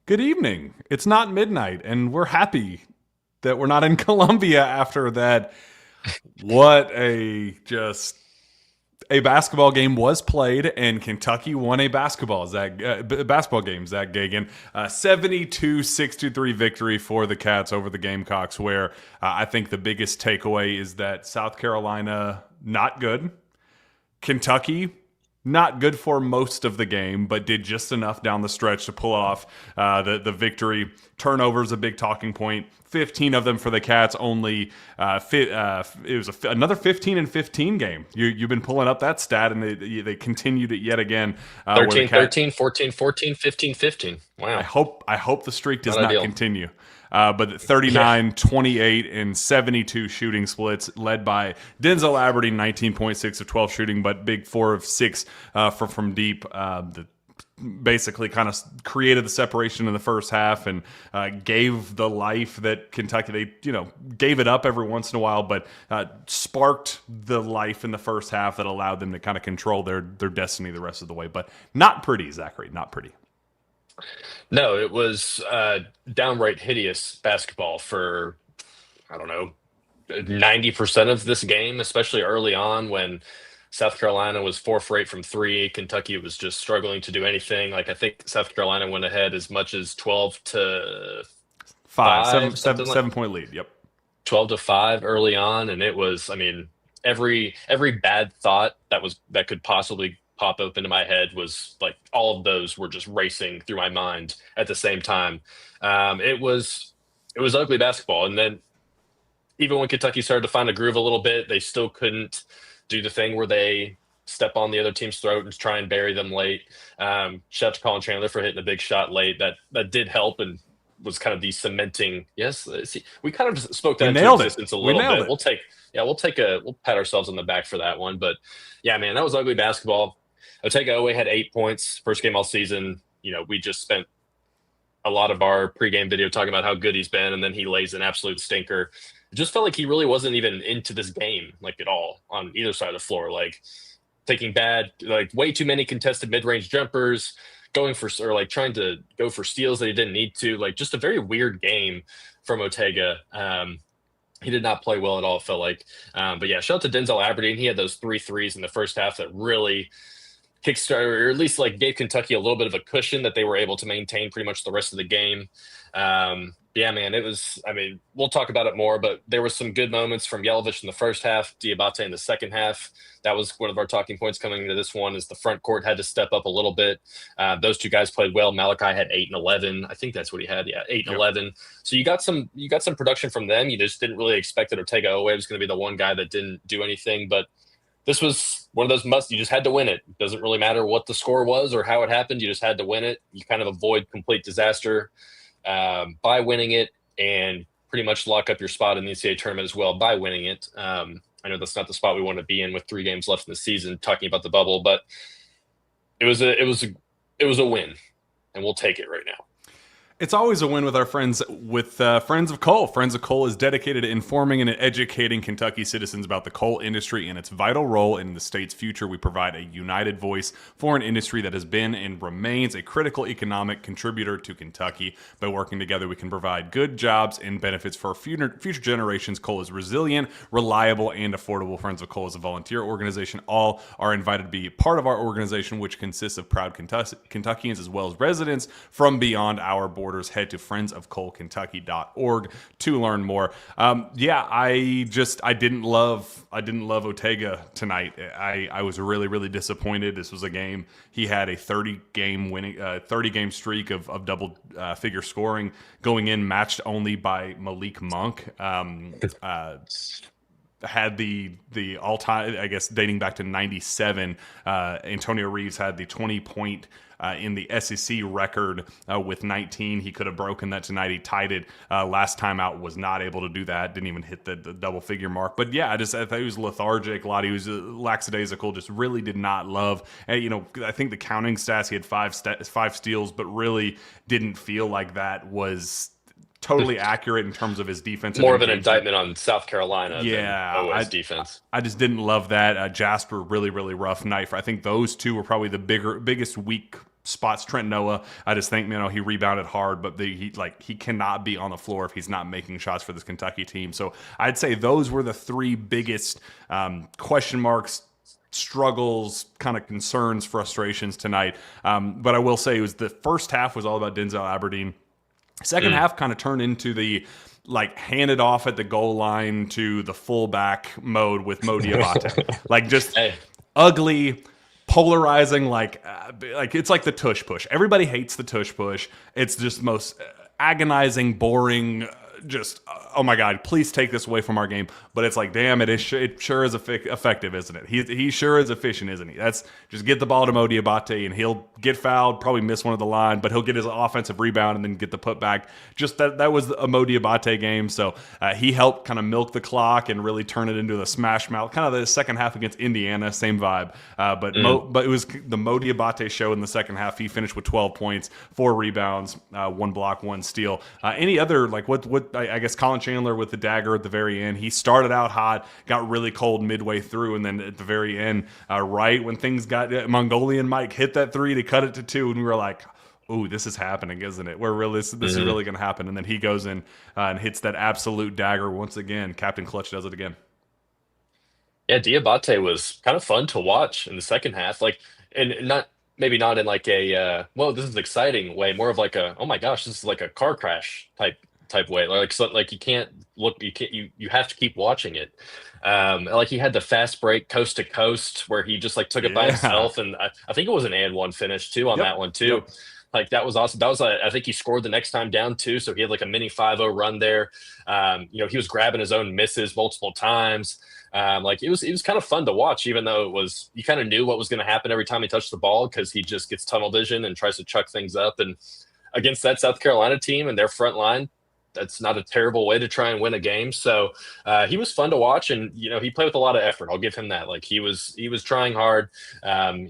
Good evening. It's not midnight, and we're happy that we're not in Columbia after that. What a basketball game was played, and Kentucky won a basketball game. Zack Geoghegan, 72-63 victory for the Cats over the Gamecocks. Where I think the biggest takeaway is that South Carolina not good, Kentucky not good for most of the game, but did just enough down the stretch to pull off the victory. Turnovers a big talking point. 15 of them for the Cats. Only it was another 15-15 game. You've been pulling up that stat, and they continued it yet again. 13-13, 14-14, 15-15. Wow. I hope the streak does Not not ideal. continue. But 39, 28, and 72 shooting splits led by Denzel Aberdeen, 19.6 of 12 shooting, but big 4 of 6 from deep. Basically kind of created the separation in the first half and gave the life that Kentucky, they gave it up every once in a while, but sparked the life in the first half that allowed them to kind of control their destiny the rest of the way. But not pretty, Zachary, not pretty. No, it was downright hideous basketball for, I don't know, 90% of this game, especially early on when South Carolina was 4 for 8 from three. Kentucky was just struggling to do anything. Like, I think South Carolina went ahead as much as 12 to 5, something like 7 point lead. Yep. 12 to 5 early on. And it was, I mean, every bad thought that could possibly pop up into my head was like all of those were just racing through my mind at the same time. It was ugly basketball. And then even when Kentucky started to find a groove a little bit, they still couldn't do the thing where they step on the other team's throat and try and bury them late. Shout out to Colin Chandler for hitting a big shot late. That did help and was kind of the cementing. Yes, see, we kind of spoke that into existence a little bit. We'll pat ourselves on the back for that one. But yeah, man, that was ugly basketball. Otega Oweh had 8 points, first game all season. We just spent a lot of our pregame video talking about how good he's been, and then he lays an absolute stinker. It just felt like he really wasn't even into this game, like, at all on either side of the floor. Like, taking way too many contested mid-range jumpers, trying to go for steals that he didn't need to. Like, just a very weird game from Otega. He did not play well at all, it felt like. But yeah, shout out to Denzel Aberdeen. He had those 3 threes in the first half that really kickstarter, or at least like gave Kentucky a little bit of a cushion that they were able to maintain pretty much the rest of the game. Yeah, man, we'll talk about it more, but there was some good moments from Yelovich in the first half, Diabate in the second half. That was one of our talking points coming into this one, is the front court had to step up a little bit. Those two guys played well. Malachi had 8 and 11. I think that's what he had. Yeah, 8 and 11. So you got some production from them. You just didn't really expect that Otega Oweh was going to be the one guy that didn't do anything, but this was one of those you just had to win it. It doesn't really matter what the score was or how it happened. You just had to win it. You kind of avoid complete disaster by winning it, and pretty much lock up your spot in the NCAA tournament as well by winning it. I know that's not the spot we want to be in with 3 games left in the season, talking about the bubble, but it was a win, and we'll take it right now. It's always a win with our friends Friends of Coal. Friends of Coal is dedicated to informing and educating Kentucky citizens about the coal industry and its vital role in the state's future. We provide a united voice for an industry that has been and remains a critical economic contributor to Kentucky. By working together, we can provide good jobs and benefits for future generations. Coal is resilient, reliable, and affordable. Friends of Coal is a volunteer organization. All are invited to be part of our organization, which consists of proud Kentuckians as well as residents from beyond our borders. Head to friendsofcoalkentucky.org to learn more. I didn't love Otega tonight. I was really, really disappointed. This was a game he had a 30 game streak of double figure scoring going in, matched only by Malik Monk. Had the all-time, I guess, dating back to 97, Antonio Reeves had the 20-point in the SEC record with 19. He could have broken that tonight. He tied it last time out, was not able to do that. Didn't even hit the double-figure mark. But yeah, I thought he was lethargic. A lot. He was lackadaisical. Just really did not love. I think the counting stats, he had 5 steals, but really didn't feel like that was totally accurate in terms of his defensive More of an engagement. indictment on South Carolina than OS's defense. I just didn't love that. Jasper, really, really rough night. I think those two were probably the biggest weak spots Trent Noah. I just think, he rebounded hard, but he cannot be on the floor if he's not making shots for this Kentucky team. So I'd say those were the three biggest question marks, struggles, kind of concerns, frustrations tonight. But I will say the first half was all about Denzel Aberdeen. Second half kind of turned into the handed off at the goal line to the fullback mode with Mo Diabate. Ugly, polarizing, it's like the tush push. Everybody hates the tush push. It's just most agonizing, boring, just, oh my God, please take this away from our game. But it's like, damn, it sure is effective, isn't it? He sure is efficient, isn't he? That's just get the ball to Mo Diabate and he'll get fouled, probably miss one of the line, but he'll get his offensive rebound and then get the putback. Just that was a Mo Diabate game. So he helped kind of milk the clock and really turn it into the smash mouth. Kind of the second half against Indiana, same vibe. But it was the Mo Diabate show in the second half. He finished with 12 points, 4 rebounds, 1 block, 1 steal. Any other, what I guess Colin Chandler with the dagger at the very end. He started out hot, got really cold midway through, and then at the very end, right when things got, Mongolian Mike hit that 3 to cut it to 2, and we were like, "Ooh, this is happening, isn't it? This is really going to happen." And then he goes in and hits that absolute dagger once again. Captain Clutch does it again. Yeah, Diabate was kind of fun to watch in the second half, and maybe not in a this is exciting way, more of oh my gosh, this is like a car crash type way. You can't look, you have to keep watching it. He had the fast break coast to coast where he just took it by himself, and I think it was an and one finish too on that one too. Yep. That was awesome. That was I think he scored the next time down too, so he had a mini 5-0 run there. He was grabbing his own misses multiple times. It was kind of fun to watch, even though you kind of knew what was going to happen every time he touched the ball, because he just gets tunnel vision and tries to chuck things up. And against that South Carolina team and their front line, that's not a terrible way to try and win a game. So he was fun to watch, and he played with a lot of effort. I'll give him that. He was trying hard.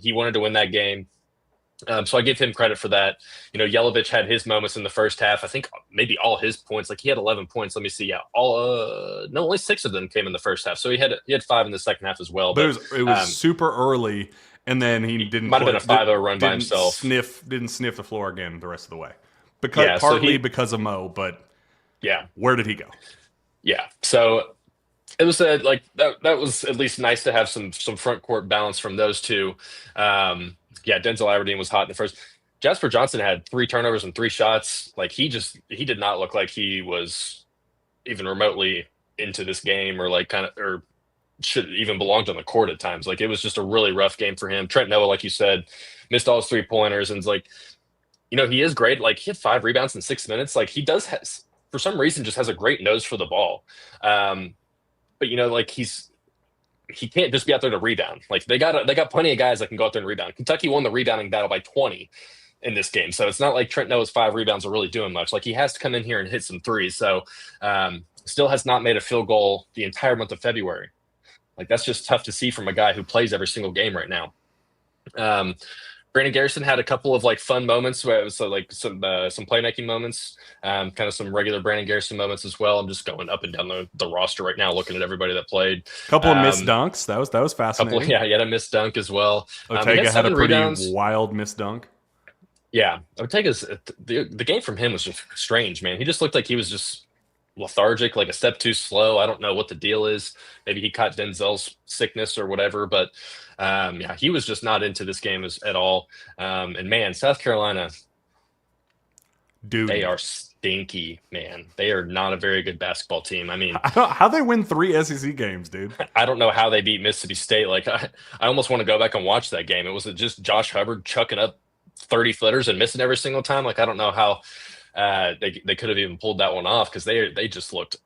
He wanted to win that game. So I give him credit for that. Yelovich had his moments in the first half. I think maybe all his points, he had 11 points. Let me see. Yeah, only 6 of them came in the first half. So he had 5 in the second half as well. But it was super early, and then he didn't. Might have been a 5-0 run by himself. Didn't sniff the floor again the rest of the way, because of Mo, but. Yeah. Where did he go? Yeah. So it was that was at least nice to have some front court balance from those two. Denzel Aberdeen was hot in the first. Jasper Johnson had 3 turnovers and 3 shots. He did not look like he was even remotely into this game, or or should even belonged on the court at times. It was just a really rough game for him. Trent Noah, like you said, missed all his 3-pointers, and he is great. He had 5 rebounds in 6 minutes. He does for some reason just has a great nose for the ball. But he can't just be out there to rebound. They got plenty of guys that can go out there and rebound. Kentucky won the rebounding battle by 20 in this game. So it's not like Trent Noah's 5 rebounds are really doing much. He has to come in here and hit some threes. So still has not made a field goal the entire month of February. That's just tough to see from a guy who plays every single game right now. Brandon Garrison had a couple of fun moments where it was some playmaking moments, kind of some regular Brandon Garrison moments as well. I'm just going up and down the roster right now, looking at everybody that played. A couple of missed dunks. That was fascinating. He had a missed dunk as well. Ortega had a pretty wild missed dunk. Yeah, Ortega's the game from him was just strange, man. He just looked like he was just lethargic, a step too slow. I don't know what the deal is. Maybe he caught Denzel's sickness or whatever, but he was just not into this game at all. And man, South Carolina, dude, they are stinky, man. They are not a very good basketball team. I mean, how they win 3 SEC games, dude? I don't know how they beat Mississippi State. I almost want to go back and watch that game. It was just Josh Hubbard chucking up 30-footers and missing every single time. I don't know how they could have even pulled that one off, because they just looked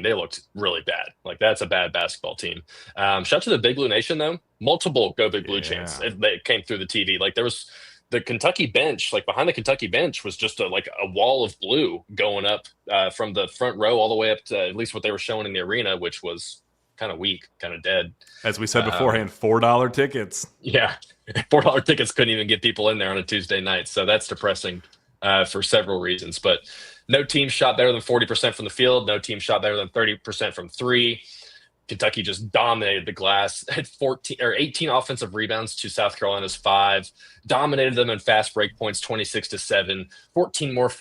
they looked really bad. That's a bad basketball team. Shout out to the Big Blue Nation, though. Multiple Go Big Blue chants. They came through the TV. There was the Kentucky bench, behind the Kentucky bench was just a wall of blue going up from the front row all the way up to at least what they were showing in the arena, which was kind of weak, kind of dead. As we said beforehand, $4 tickets. Yeah, $4 tickets couldn't even get people in there on a Tuesday night. So that's depressing for several reasons. But no team shot better than 40% from the field. No team shot better than 30% from 3. Kentucky just dominated the glass, had 14 or 18 offensive rebounds to South Carolina's 5, dominated them in fast break points, 26-7, 14 more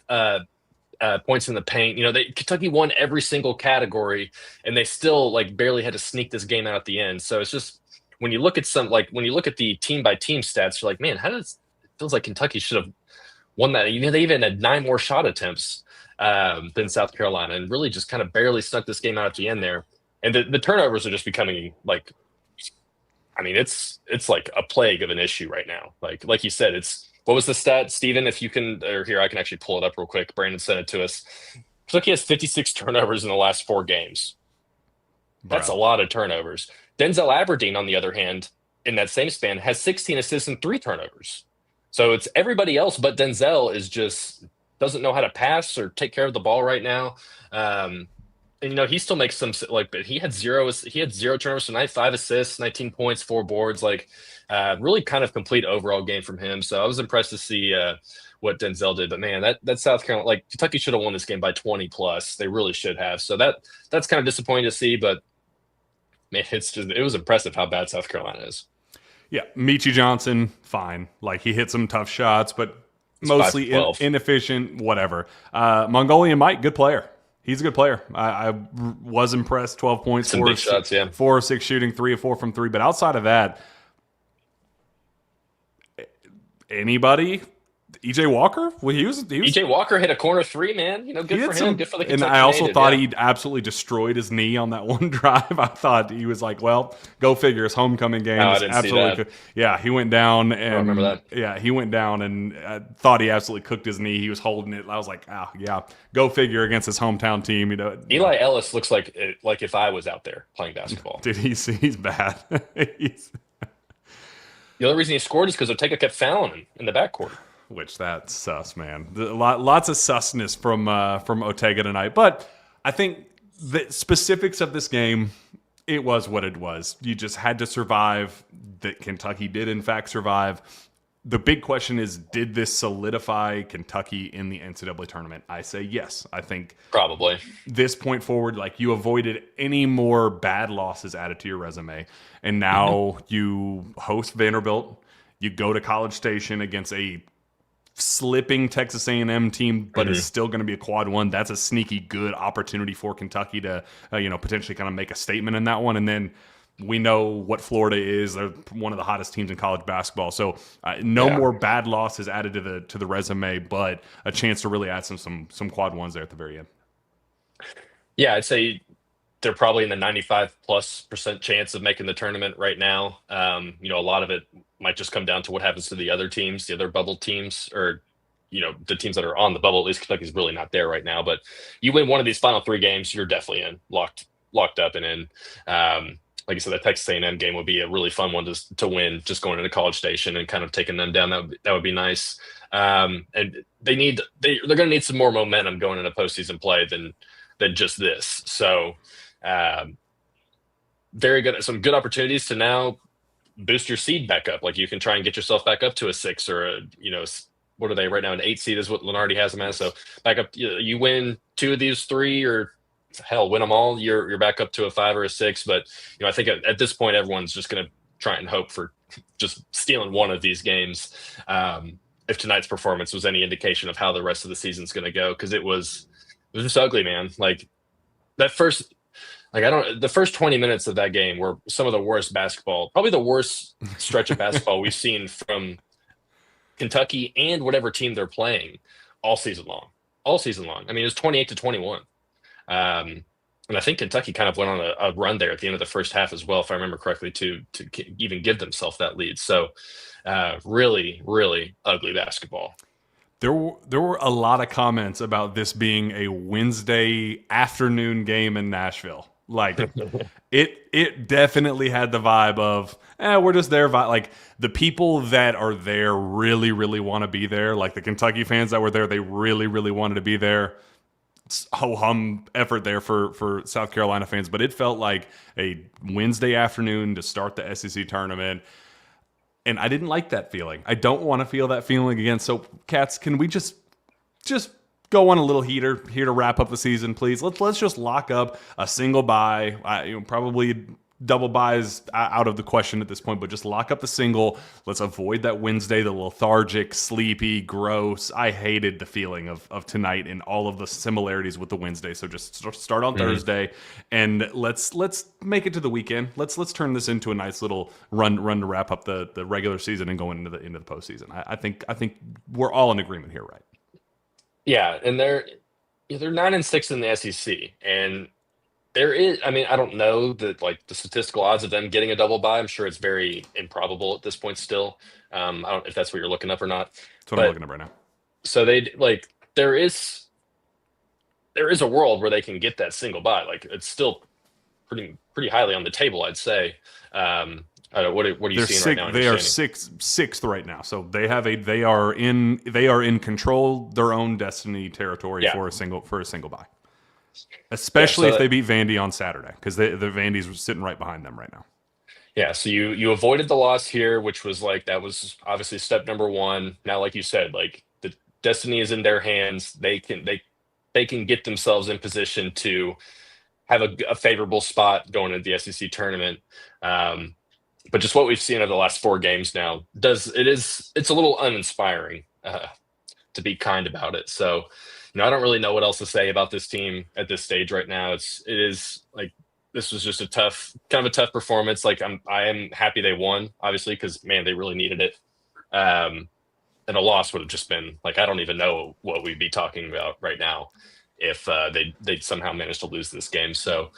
points in the paint. Kentucky won every single category, and they still like barely had to sneak this game out at the end. So it's just when you look at the team by team stats, you're like, man, it feels like Kentucky should have won that. They even had 9 more shot attempts than South Carolina, and really just kind of barely snuck this game out at the end there. And the turnovers are just becoming like, I mean, it's like a plague of an issue right now. Like you said, what was the stat, Steven? If you can, or here, I can actually pull it up real quick. Brandon sent it to us. Kentucky has 56 turnovers in the last 4 games. That's a lot of turnovers. Denzel Aberdeen, on the other hand, in that same span, has 16 assists and 3 turnovers. So it's everybody else but Denzel doesn't know how to pass or take care of the ball right now. And he still makes some but he had zero turnovers tonight, 5 assists, 19 points, 4 boards, really kind of complete overall game from him. So I was impressed to see what Denzel did. But man, that South Carolina, Kentucky should have won this game by 20 plus. They really should have. So that's kind of disappointing to see, but man, it was impressive how bad South Carolina is. Yeah, Michi Johnson, fine. He hit some tough shots, but mostly inefficient, whatever. Mongolian Mike, good player. He's a good player. I was impressed. 12 points, some big shots, yeah. 4 of 6 shooting, 3 of 4 from 3. But outside of that, anybody? EJ Walker? Well, he was EJ Walker hit a corner 3, man. Good for him. Good for the Kentucky And I also native, thought he absolutely destroyed his knee on that one drive. I thought he was like, well, go figure. His homecoming game. I didn't see that. Yeah, he went down. And I remember that. Yeah, he went down and thought he absolutely cooked his knee. He was holding it. I was like, yeah, go figure against his hometown team. Eli Ellis looks like if I was out there playing basketball. Did he see? He's bad. The only reason he scored is because Ortega kept fouling him in the backcourt. Which that's sus, man. Lots of susness from Ortega tonight. But I think the specifics of this game, it was what it was. You just had to survive. That Kentucky did, in fact, survive. The big question is, did this solidify Kentucky in the NCAA tournament? I say yes. I think probably this point forward, you avoided any more bad losses added to your resume. And now you host Vanderbilt. You go to College Station against a slipping Texas A&M team, but is still going to be a quad 1. That's a sneaky good opportunity for Kentucky to, potentially kind of make a statement in that one. And then we know what Florida is. They're one of the hottest teams in college basketball. So more bad losses added to the resume, but a chance to really add some quad 1s there at the very end. Yeah, I'd say they're probably in the 95+% chance of making the tournament right now. A lot of it might just come down to what happens to the other teams, the other bubble teams, or the teams that are on the bubble. At least Kentucky's really not there right now. But you win one of these final 3 games, you're definitely in, locked up and in. Like I said, that Texas A&M game would be a really fun one to win, just going into College Station and kind of taking them down. That would be nice. And they're going to need some more momentum going into postseason play than just this. So very good. Some good opportunities to now boost your seed back up. You can try and get yourself back up to a 6 or what are they right now? An 8 seed is what Lenardi has them as. So back up, you win 2 of these 3, or hell, win them all. You're back up to a 5 or a 6. But I think at this point, everyone's just going to try and hope for just stealing one of these games. If tonight's performance was any indication of how the rest of the season's going to go, because it was just ugly, man. The first 20 minutes of that game were some of the worst basketball, probably the worst stretch of basketball we've seen from Kentucky and whatever team they're playing all season long. I mean, it was 28-21. And I think Kentucky kind of went on a run there at the end of the first half as well, if I remember correctly, to even give themselves that lead. So really, really ugly basketball. There were a lot of comments about this being a Wednesday afternoon game in Nashville. It definitely had the vibe of, we're just there. The people that are there really, really want to be there. The Kentucky fans that were there, they really, really wanted to be there. It's ho-hum effort there for South Carolina fans, but it felt like a Wednesday afternoon to start the SEC tournament. And I didn't like that feeling. I don't want to feel that feeling again. So, Cats, can we just go on a little heater here to wrap up the season, please. Let's just lock up a single bye. Probably double buys out of the question at this point, but just lock up the single. Let's avoid that Wednesday, the lethargic, sleepy, gross. I hated the feeling of tonight and all of the similarities with the Wednesday. So just start on Thursday, and let's make it to the weekend. Let's turn this into a nice little run to wrap up the regular season and go into the postseason. I think we're all in agreement here, right? Yeah, and they're 9-6 in the SEC, and there is, I mean, I don't know the statistical odds of them getting a double bye. I'm sure it's very improbable at this point still. I don't know if that's what you're looking up or not. That's what I'm looking up right now. So there is a world where they can get that single bye. Like, it's still pretty highly on the table, I'd say. I don't know, what are you seeing right now? They are sixth right now, so they are in control their own destiny territory for a single bye. Especially if they beat Vandy on Saturday, because the Vandy's sitting right behind them right now. Yeah, so you avoided the loss here, which was that was obviously step number one. Now, like you said, the destiny is in their hands. They can get themselves in position to have a favorable spot going into the SEC tournament. But just what we've seen over the last 4 games now it's a little uninspiring, to be kind about it. So, I don't really know what else to say about this team at this stage right now. It is this was just a tough performance. I am happy they won, obviously, because man, they really needed it. And a loss would have just been I don't even know what we'd be talking about right now if they somehow managed to lose this game. So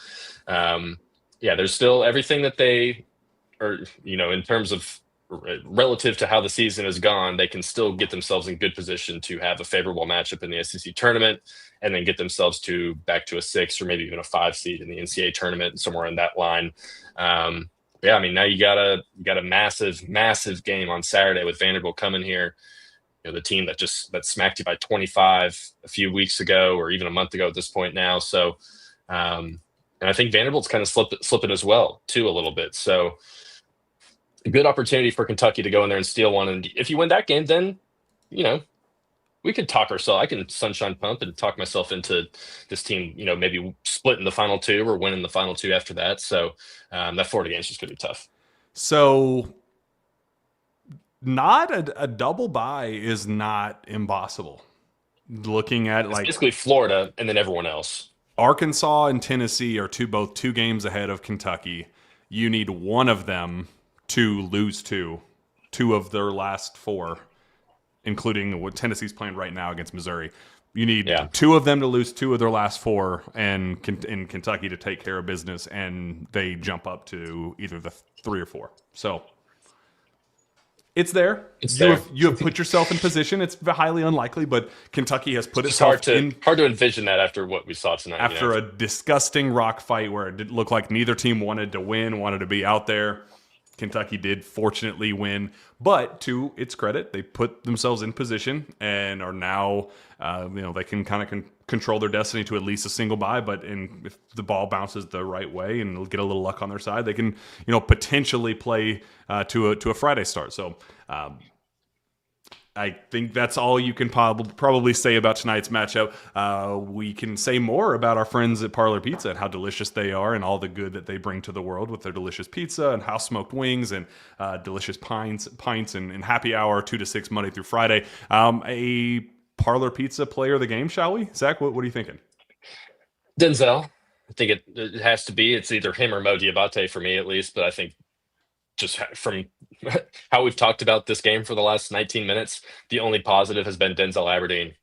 there's still everything that they are, in terms of relative to how the season has gone, they can still get themselves in good position to have a favorable matchup in the SEC tournament, and then get themselves back to a 6 or maybe even a 5 seed in the NCAA tournament, somewhere in that line. I mean, now you got a massive game on Saturday with Vanderbilt coming here. The team that smacked you by 25 a few weeks ago, or even a month ago at this point now. So, and I think Vanderbilt's kind of slipping as well too a little bit. So, a good opportunity for Kentucky to go in there and steal one. And if you win that game, then, we could talk ourselves. I can sunshine pump and talk myself into this team, maybe splitting the final 2 or winning the final 2 after that. So that Florida game is just going to be tough. So not a double bye is not impossible. Looking at it's basically Florida and then everyone else. Arkansas and Tennessee are both 2 games ahead of Kentucky. You need one of them to lose 2 of their last 4, including what Tennessee's playing right now against Missouri. You need 2 of them to lose 2 of their last 4, and in Kentucky to take care of business, and they jump up to either the 3 or 4. So it's there. You have put yourself in position. It's highly unlikely, but Kentucky has put itself in. Hard to envision that after what we saw tonight. After a disgusting rock fight where it didn't look like neither team wanted to win, wanted to be out there. Kentucky did fortunately win, but to its credit, they put themselves in position and are now, they can kind of control their destiny to at least a single bye. But if the ball bounces the right way and get a little luck on their side, they can, potentially play to a Friday start. So I think that's all you can probably say about tonight's matchup. We can say more about our friends at Parlor Pizza and how delicious they are and all the good that they bring to the world with their delicious pizza and house smoked wings and delicious pints and happy hour 2 to 6 Monday through Friday. A Parlor Pizza player of the game, shall we? Zach, what are you thinking? Denzel. I think it has to be. It's either him or Mo Diabate for me, at least. But I think just from how we've talked about this game for the last 19 minutes, the only positive has been Denzel Aberdeen.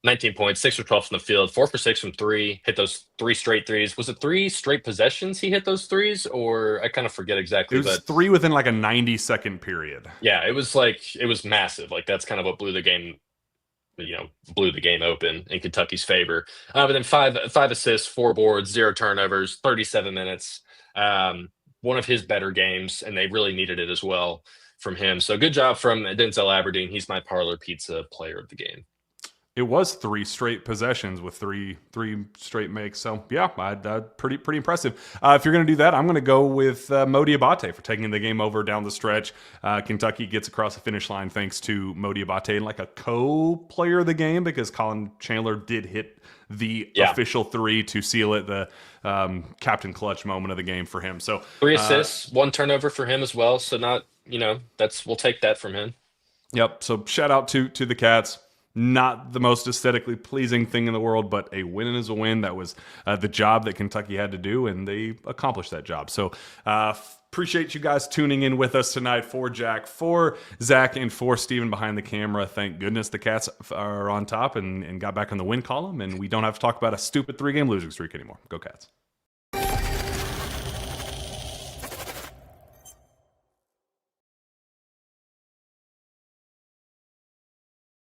19 points, 6 for 12 from the field, 4 for 6 from 3, hit those 3 straight threes. Was it 3 straight possessions he hit those threes, or I kind of forget exactly. It was 3 within a 90-second period. Yeah, it was massive. That's kind of what blew the game open in Kentucky's favor. But then 5 assists, 4 boards, 0 turnovers, 37 minutes. One of his better games, and they really needed it as well from him. So good job from Denzel Aberdeen. He's my Parlor Pizza player of the game. It was 3 straight possessions with three straight makes. So yeah, pretty impressive. If you're going to do that, I'm going to go with Mo Diabate for taking the game over down the stretch. Kentucky gets across the finish line thanks to Mo Diabate and like a co-player of the game, because Colin Chandler did hit the official 3 to seal it, the captain clutch moment of the game for him. So 3 assists, 1 turnover for him as well. So not, we'll take that from him. Yep. So shout out to the Cats. Not the most aesthetically pleasing thing in the world, but a win is a win. That was the job that Kentucky had to do, and they accomplished that job. So appreciate you guys tuning in with us tonight. For Jack, for Zach, and for Steven behind the camera. Thank goodness the Cats are on top and got back on the win column, and we don't have to talk about a stupid 3-game losing streak anymore. Go Cats.